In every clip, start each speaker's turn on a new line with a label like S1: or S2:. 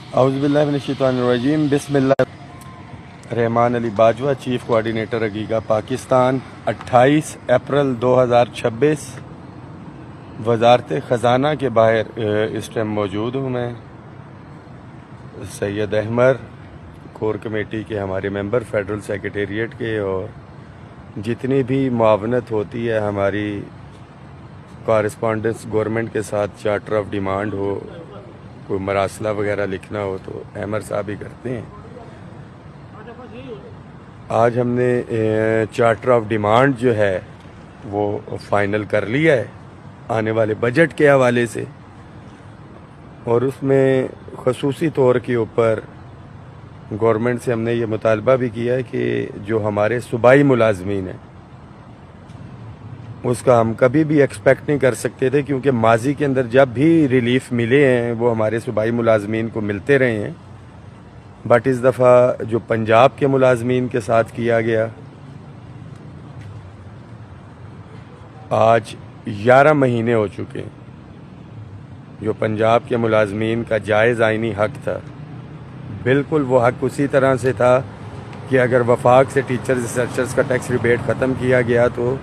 S1: औज़ुबिल्लाहिमिनश्शैतानिर्रजीम बिस्मिल्लाह Rahman Ali Bajwa, chief coordinator अगीगा Pakistan. 28 अप्रैल 2026 वजारत ख़जाना के बाहर इस टाइम मौजूद हूँ मैं। सैयद अहमद कोर कमेटी के हमारे मेंबर, फेडरल सेक्रेटेरिएट के, और जितनी भी मुआवनत होती है हमारी कॉरेस्पॉन्डेंस गवर्नमेंट के साथ, चार्टर ऑफ डिमांड हो, कोई मरासला वगैरह लिखना हो तो अहमद साहब ही करते हैं। आज हमने चार्टर ऑफ डिमांड जो है वो फाइनल कर लिया है आने वाले बजट के हवाले से, और उसमें खसूसी तौर के ऊपर गवर्नमेंट से हमने ये मुतालबा भी किया है कि जो हमारे सूबाई मुलाजमीन हैं उसका हम कभी भी एक्सपेक्ट नहीं कर सकते थे, क्योंकि माजी के अंदर जब भी रिलीफ मिले हैं वो हमारे सूबाई मुलाजमीन को मिलते रहे हैं। बट इस दफ़ा जो पंजाब के मुलाजमीन के साथ किया गया, आज 11 महीने हो चुके हैं। जो पंजाब के मुलाजमीन का जायज़ आइनी हक था, बिल्कुल वो हक उसी तरह से था कि अगर वफाक से टीचर्स रिसर्चर्स का टैक्स रिबेट ख़त्म किया गया तो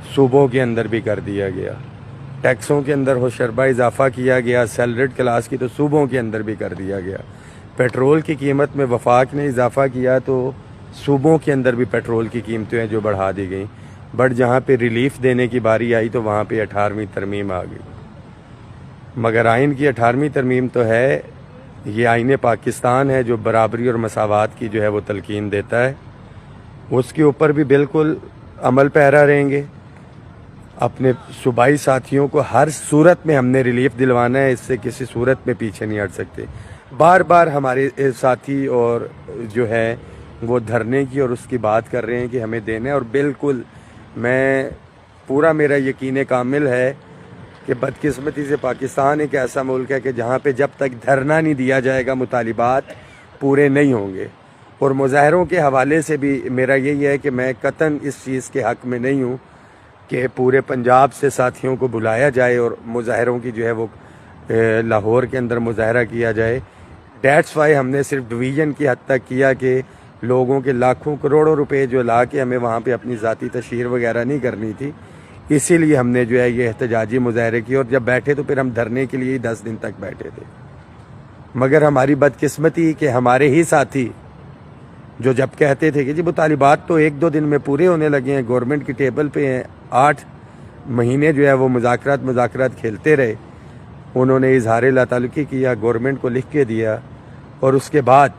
S1: सूबों के अंदर भी कर दिया गया। टैक्सों के अंदर होशरबा इजाफा किया गया सैलरीड क्लास की, तो सूबों के अंदर भी कर दिया गया। पेट्रोल की कीमत में वफाक ने इजाफा किया तो सूबों के अंदर भी पेट्रोल की कीमतें जो बढ़ा दी गई। बट जहाँ पे रिलीफ देने की बारी आई तो वहाँ पे 18वीं तरमीम आ गई। मगर आइन की 18वीं तरमीम तो है, ये आइन पाकिस्तान है जो बराबरी और मसावात की जो है वो तलकीन देता है। उसके ऊपर भी बिल्कुल अमल पैरा रहेंगे। अपने सूबाई साथियों को हर सूरत में हमने रिलीफ दिलवाना है, इससे किसी सूरत में पीछे नहीं हट सकते। बार बार हमारे साथी और जो है वो धरने की और उसकी बात कर रहे हैं कि हमें देना है, और बिल्कुल पूरा मेरा यकीन कामिल है कि बदकिस्मती से पाकिस्तान एक ऐसा मुल्क है कि जहाँ पे जब तक धरना नहीं दिया जाएगा मुतालिबात पूरे नहीं होंगे। और मुजाहरों के हवाले से भी मेरा यही है कि मैं कतन इस चीज़ के हक़ में नहीं हूँ कि पूरे पंजाब से साथियों को बुलाया जाए और मुजाहरों की जो है वो लाहौर के अंदर मुजाहरा किया जाए। डैट्स वाई हमने सिर्फ डिवीज़न की हद तक किया कि लोगों के लाखों करोड़ों रुपए जो ला के हमें वहाँ पे अपनी ज़ाती तशहीर वगैरह नहीं करनी थी, इसीलिए हमने जो है ये एहतजाजी मुजाहरे किए। और जब बैठे तो फिर हम धरने के लिए ही 10 दिन तक बैठे थे। मगर हमारी बदकिस्मती कि हमारे ही साथी जो जब कहते थे कि जी मुतालिबात तो 1-2 दिन में पूरे होने लगे हैं, गवर्नमेंट की टेबल पे हैं, 8 महीने जो है वो मुज़ाकरात खेलते रहे। उन्होंने इजहार लाताल्लुकी किया, गवर्नमेंट को लिख के दिया, और उसके बाद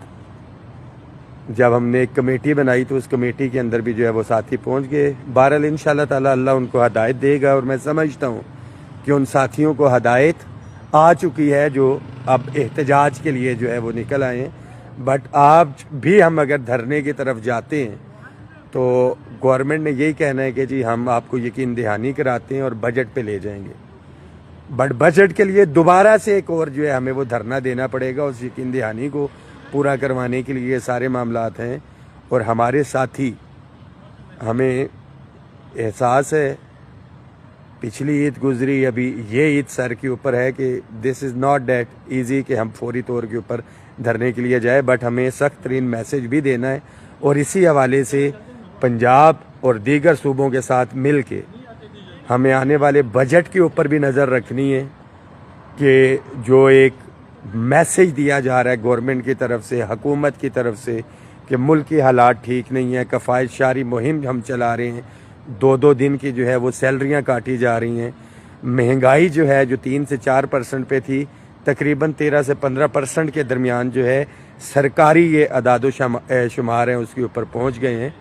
S1: जब हमने एक कमेटी बनाई तो उस कमेटी के अंदर भी जो है वो साथी पहुंच गए। बहरहाल इंशाअल्लाह ताला अल्लाह उनको हदायत देगा, और मैं समझता हूँ कि उन साथियों को हदायत आ चुकी है जो अब एहतजाज के लिए जो है वो निकल आए हैं। बट आप भी हम अगर धरने की तरफ जाते हैं तो गवर्नमेंट ने यही कहना है कि जी हम आपको यकीन दहानी कराते हैं और बजट पे ले जाएंगे। बट बजट के लिए दोबारा से एक और जो है हमें वो धरना देना पड़ेगा। उस यकीन दहानी को पूरा करवाने के लिए ये सारे मामलात हैं। और हमारे साथी, हमें एहसास है पिछली ईद गुजरी, अभी ये ईद सर के ऊपर है कि this is not that easy कि हम फौरी तौर के ऊपर धरने के लिए जाए। बट हमें सख्त तरीन मैसेज भी देना है, और इसी हवाले से पंजाब और दीगर सूबों के साथ मिल के हमें आने वाले बजट के ऊपर भी नज़र रखनी है कि जो एक मैसेज दिया जा रहा है गवर्नमेंट की तरफ से, हुकूमत की तरफ से, कि मुल्क की हालात ठीक नहीं है। कफ़ायत शारी मुहिम हम चला रहे हैं, 2-2 दिन की जो है वो सैलरियाँ काटी जा रही हैं। महंगाई जो है जो 3 से 4% पे थी, तकरीबन 13 से 15% के दरमियान जो है सरकारी ये अदाद शुमार हैं उसके ऊपर पहुंच गए हैं।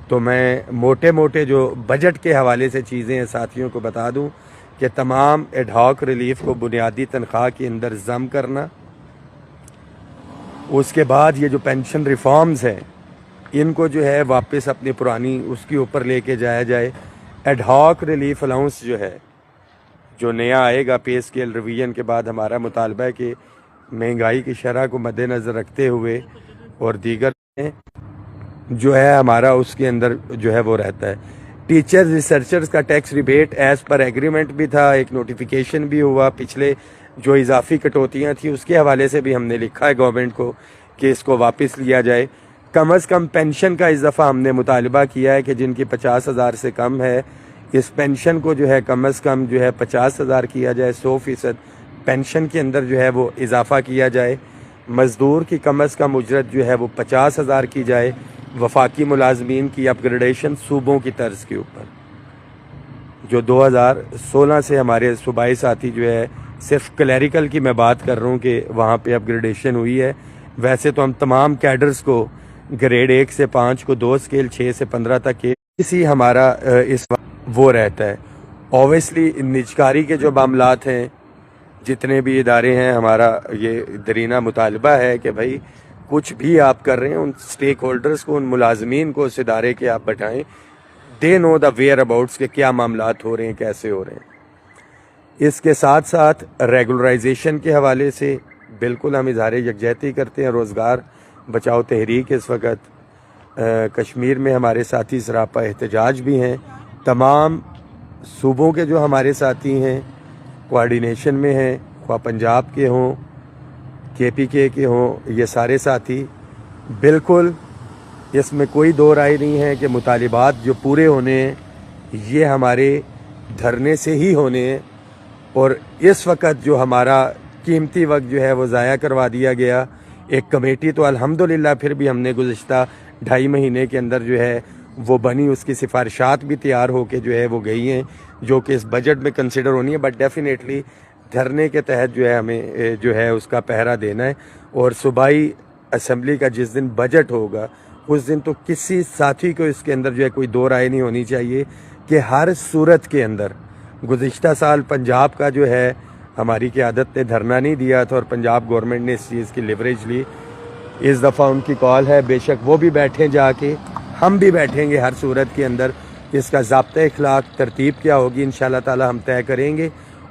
S1: तो मैं मोटे मोटे जो बजट के हवाले से चीज़ें हैं साथियों को बता दूं कि तमाम एडहॉक रिलीफ को बुनियादी तनख्वाह के अंदर जम करना, उसके बाद ये जो पेंशन रिफॉर्म्स हैं इनको जो है वापस अपनी पुरानी उसके ऊपर लेके जाया जाए। एडहॉक रिलीफ अलाउंस जो है जो नया आएगा पे स्केल रिवीजन के बाद, हमारा मुतालबा है कि महंगाई की शरह को मद्देनज़र रखते हुए और दीगर जो है हमारा उसके अंदर जो है वो रहता है। टीचर्स रिसर्चर्स का tax rebate as per agreement भी था, एक नोटिफिकेशन भी हुआ पिछले जो इजाफी कटौतियाँ थी उसके हवाले से भी हमने लिखा है गवर्नमेंट को कि इसको वापस लिया जाए। कम अज़ कम पेंशन का इस दफ़ा हमने मुतालबा किया है कि जिनकी 50,000 से कम है, इस पेंशन को जो है कम अज़ कम जो है 50,000 किया जाए, 100% पेंशन के अंदर जो है वो इजाफ़ा किया जाए। मज़दूर की कम अज़ कम उजरत जो है वो 50,000 की जाए। वफाकी मुलाजमीन की अपग्रेडेशन सूबों की तर्ज के ऊपर, जो 2016 से हमारे सूबाई साथी जो है, सिर्फ क्लैरिकल की मैं बात कर रहा हूँ कि वहाँ पे अपग्रेडेशन हुई है। वैसे तो हम तमाम कैडर्स को ग्रेड 1 से 5 को 2 स्केल 6 से 15 तक के इसी हमारा इस वो रहता है। ओबियसली निजकारी के जो मामलात हैं, जितने भी इदारे हैं, हमारा ये दरीना मुतालबा है कि भाई कुछ भी आप कर रहे हैं उन स्टेक होल्डर्स को, उन मुलाजमीन को उस इदारे के आप बैठाएं, they know the whereabouts के क्या मामलात हो रहे हैं, कैसे हो रहे हैं। इसके साथ साथ रेगुलराइजेशन के हवाले से बिल्कुल हम इजहार यकजहती करते हैं। रोज़गार बचाओ तहरीक इस वक्त कश्मीर में हमारे साथी सरापा एहतजाज भी हैं। तमाम सूबों के जो हमारे साथी हैं कोऑर्डिनेशन में हैं, ख्वाह पंजाब के हों, KPK के हों, ये सारे साथी बिल्कुल इसमें कोई दो राय नहीं है कि मुतालिबात जो पूरे होने हैं ये हमारे धरने से ही होने हैं। और इस वक्त जो हमारा कीमती वक्त जो है वो ज़ाया करवा दिया गया। एक कमेटी तो अल्हम्दुलिल्लाह फिर भी हमने गुज़िश्ता 2.5 महीने के अंदर जो है वो बनी, उसकी सिफारिशात भी तैयार होके जो है वो गई हैं, जो कि इस बजट में कंसिडर होनी है। बट डेफिनेटली धरने के तहत जो है हमें जो है उसका पहरा देना है। और सूबाई असम्बली का जिस दिन बजट होगा उस दिन तो किसी साथी को इसके अंदर जो है कोई दो राय नहीं होनी चाहिए कि हर सूरत के अंदर गुज़िश्ता साल पंजाब का जो है हमारी क़यादत ने धरना नहीं दिया था और पंजाब गवर्नमेंट ने इस चीज़ की लिवरेज ली। इस दफ़ा उनकी कॉल है, बेशक वो भी बैठें जाके, हम भी बैठेंगे हर सूरत के अंदर। इसका ज़ाब्ता इखलाक तरतीब क्या होगी इंशाअल्लाह ताला हम तय करेंगे।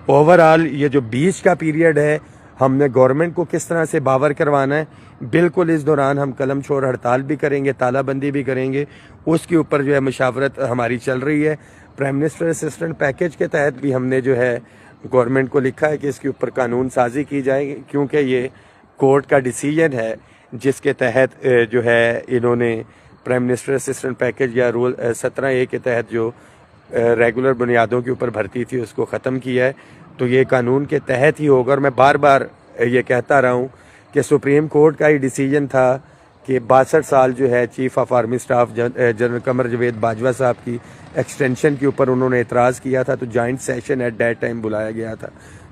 S1: ओवरऑल ये जो बीच का पीरियड है हमने गवर्नमेंट को किस तरह से बावर करवाना है, बिल्कुल इस दौरान हम कलम छोड़ हड़ताल भी करेंगे, तालाबंदी भी करेंगे। उसके ऊपर जो है मुशावरत हमारी चल रही है। प्राइम मिनिस्टर असिस्टेंट पैकेज के तहत भी हमने जो है गवर्नमेंट को लिखा है कि इसके ऊपर कानून साजी की जाएगी, क्योंकि ये कोर्ट का डिसीजन है जिसके तहत जो है इन्होंने प्राइम मिनिस्टर असिस्टेंट पैकेज या रूल 17A के तहत जो रेगुलर बुनियादों के ऊपर भर्ती थी उसको ख़त्म किया है। तो ये कानून के तहत ही होगा। और मैं बार बार ये कहता रहा हूँ कि सुप्रीम कोर्ट का ही डिसीजन था कि 62 साल जो है chief of army staff general Qamar Javed Bajwa sahab की एक्सटेंशन के ऊपर उन्होंने एतराज़ किया था, तो joint session at that time बुलाया गया था।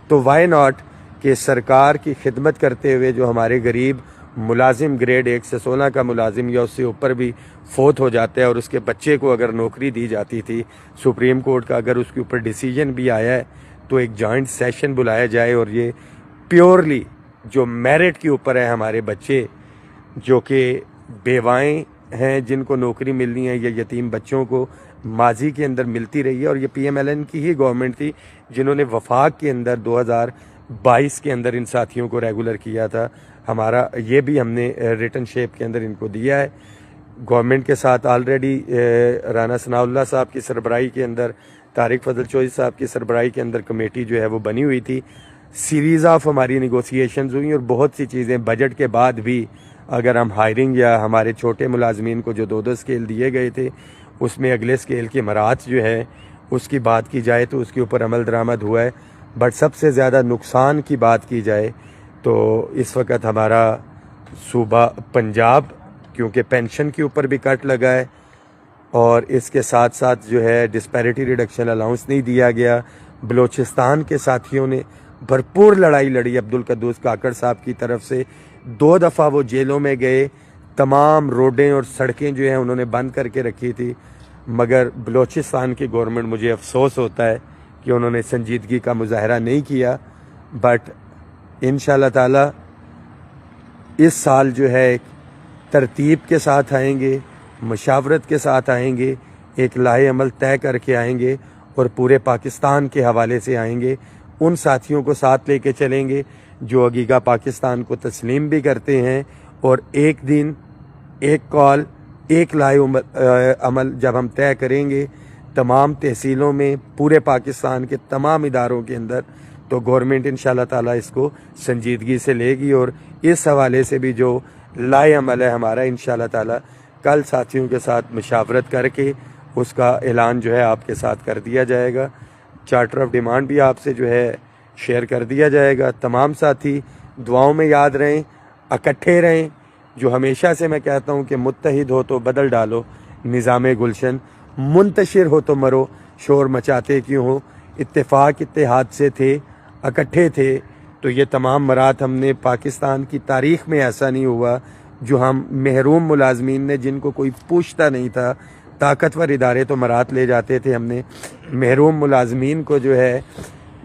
S1: तो वाई नॉट कि सरकार की खिदमत करते हुए जो हमारे गरीब मुलाजिम ग्रेड 1 से 16 का मुलाजिम या उससे ऊपर भी फोत हो जाता है और उसके बच्चे को अगर नौकरी दी जाती थी, सुप्रीम कोर्ट का अगर उसके ऊपर डिसीजन भी आया है तो एक जॉइंट सेशन बुलाया जाए और ये प्योरली जो मेरिट के ऊपर है, हमारे बच्चे जो कि बेवाएँ हैं जिनको नौकरी मिलनी है या यतीम बच्चों को माजी के अंदर मिलती रही है। और ये PMLN की ही गवर्नमेंट थी जिन्होंने वफाक के अंदर 2022 के अंदर इन साथियों को रेगुलर किया था। हमारा ये भी हमने रिटन शेप के अंदर इनको दिया है। गवर्नमेंट के साथ ऑलरेडी राना सनाउल्लाह साहब की सरबराही के अंदर, तारिक फजल चौधरी साहब की सरबराही के अंदर कमेटी जो है वो बनी हुई थी। सीरीज़ ऑफ हमारी निगोसिएशंस हुई और बहुत सी चीज़ें बजट के बाद भी, अगर हम हायरिंग या हमारे छोटे मुलाजमीन को जो 2-2 स्केल दिए गए थे उसमें अगले स्केल की मराहत जो है उसकी बात की जाए तो उसके ऊपर अमल दरामद हुआ है। बट सबसे ज़्यादा नुकसान की बात की जाए तो इस वक्त हमारा सूबा पंजाब, क्योंकि पेंशन के ऊपर भी कट लगा है और इसके साथ साथ जो है डिस्पैरिटी रिडक्शन अलाउंस नहीं दिया गया। बलोचिस्तान के साथियों ने भरपूर लड़ाई लड़ी अब्दुल कद्दूस काकड़ साहब की तरफ से। 2 दफ़ा वो जेलों में गए, तमाम रोडें और सड़कें जो हैं उन्होंने बंद करके रखी थी। मगर बलोचिस्तान की गवर्नमेंट, मुझे अफसोस होता है कि उन्होंने संजीदगी का मुजाहरा नहीं किया। बट इंशाअल्लाह ताला इस साल जो है तरतीब के साथ आएंगे, मशावरत के साथ आएंगे, एक लाहे अमल तय करके आएंगे और पूरे पाकिस्तान के हवाले से आएंगे। उन साथियों को साथ लेके चलेंगे जो अगीगा पाकिस्तान को तस्लीम भी करते हैं। और एक दिन, एक कॉल, एक लाहे अमल जब हम तय करेंगे तमाम तहसीलों में, पूरे पाकिस्तान के तमाम इदारों के अंदर, तो गवर्नमेंट इंशाल्लाह ताला इसको संजीदगी से लेगी और इस हवाले से भी जो लाए अमल है हमारा इंशाल्लाह ताला कल साथियों के साथ मुशावरत करके उसका ऐलान जो है आपके साथ कर दिया जाएगा। चार्टर ऑफ डिमांड भी आपसे जो है शेयर कर दिया जाएगा। तमाम साथी दुआओं में याद रहें, इकट्ठे रहें। जो हमेशा से मैं कहता हूँ कि मुत्तहिद हो तो बदल डालो निज़ाम गुलशन, मुंतशिर हो तो मरो शोर मचाते क्यों हो। इत्तेफाक इत्तेहाद से थे, इकट्ठे थे तो ये तमाम मरात हमने पाकिस्तान की तारीख़ में ऐसा नहीं हुआ। जो हम महरूम मुलाजमीन ने जिनको कोई पूछता नहीं था, ताकतवर इदारे तो मरात ले जाते थे, हमने महरूम मुलाजमीन को जो है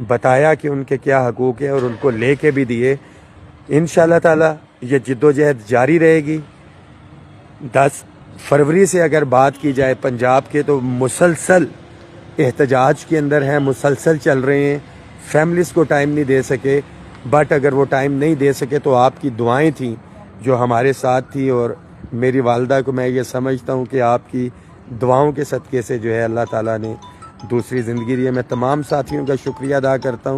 S1: बताया कि उनके क्या हकूक़ है और उनको ले के भी दिए। इंशाल्लाह ताला ये जिद्दोजहद जारी रहेगी। 10 फरवरी से अगर बात की जाए पंजाब के तो मुसलसल एहतजाज के अंदर हैं, मुसलसल चल रहे हैं। फैमिलीज़ को टाइम नहीं दे सके, बट अगर वो टाइम नहीं दे सके तो आपकी दुआएं थी जो हमारे साथ थी और मेरी वालदा को मैं ये समझता हूँ कि आपकी दुआओं के सदक़े से जो है अल्लाह ताला ने दूसरी ज़िंदगी दी है। मैं तमाम साथियों का शुक्रिया अदा करता हूँ।